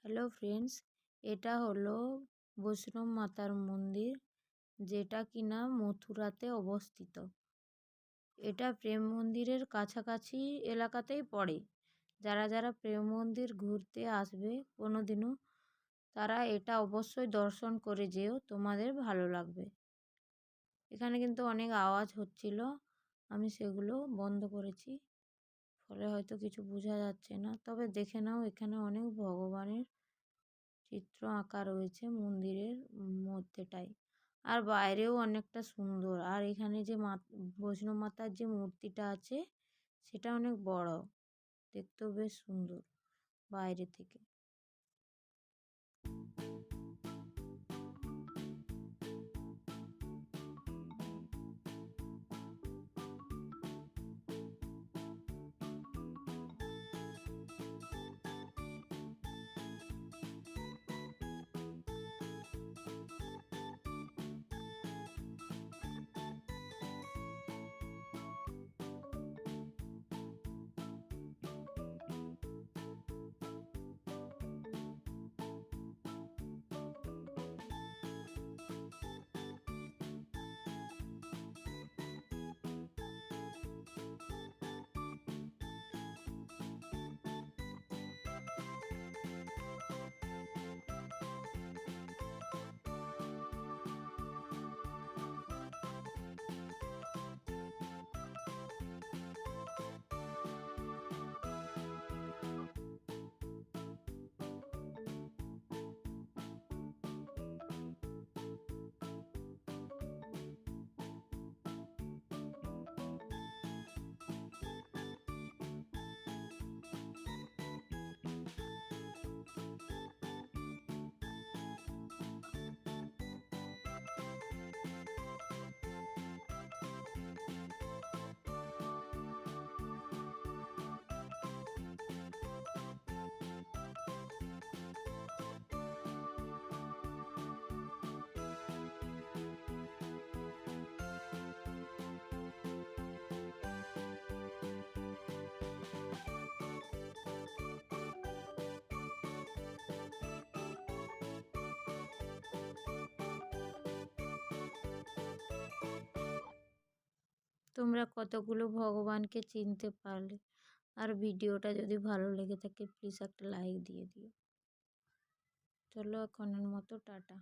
Hello friends, এটা হলো বৈষ্ণব মাতার মন্দির, যেটা কিনা মথুরাতে অবস্থিত। এটা প্রেম মন্দিরের কাছাকাছি এলাকাতেই পড়ে। যারা যারা প্রেম মন্দির ঘুরতে আসবে কোনোদিনও, তারা এটা অবশ্যই দর্শন করে যেও, তোমাদের ভালো লাগবে। এখানে কিন্তু অনেক আওয়াজ হচ্ছিল, আমি সেগুলো বন্ধ করেছি, ফলে হয়তো কিছু বোঝা যাচ্ছে না। তবে দেখে নাও, এখানে অনেক ভগবানের চিত্র আঁকা রয়েছে মন্দিরের মধ্যেটায়। আর বাইরেও অনেকটা সুন্দর। আর এখানে যে বৈষ্ণব মাতার যে মূর্তিটা আছে, সেটা অনেক বড়, দেখতেও বেশ সুন্দর বাইরে থেকে। তোমরা কতগুলো ভগবানকে চিনতে পারলে। আর ভিডিওটা যদি ভালো লেগে থাকে, প্লিজ একটা লাইক দিয়ে দিও। চলো, এখনের মতো টাটা।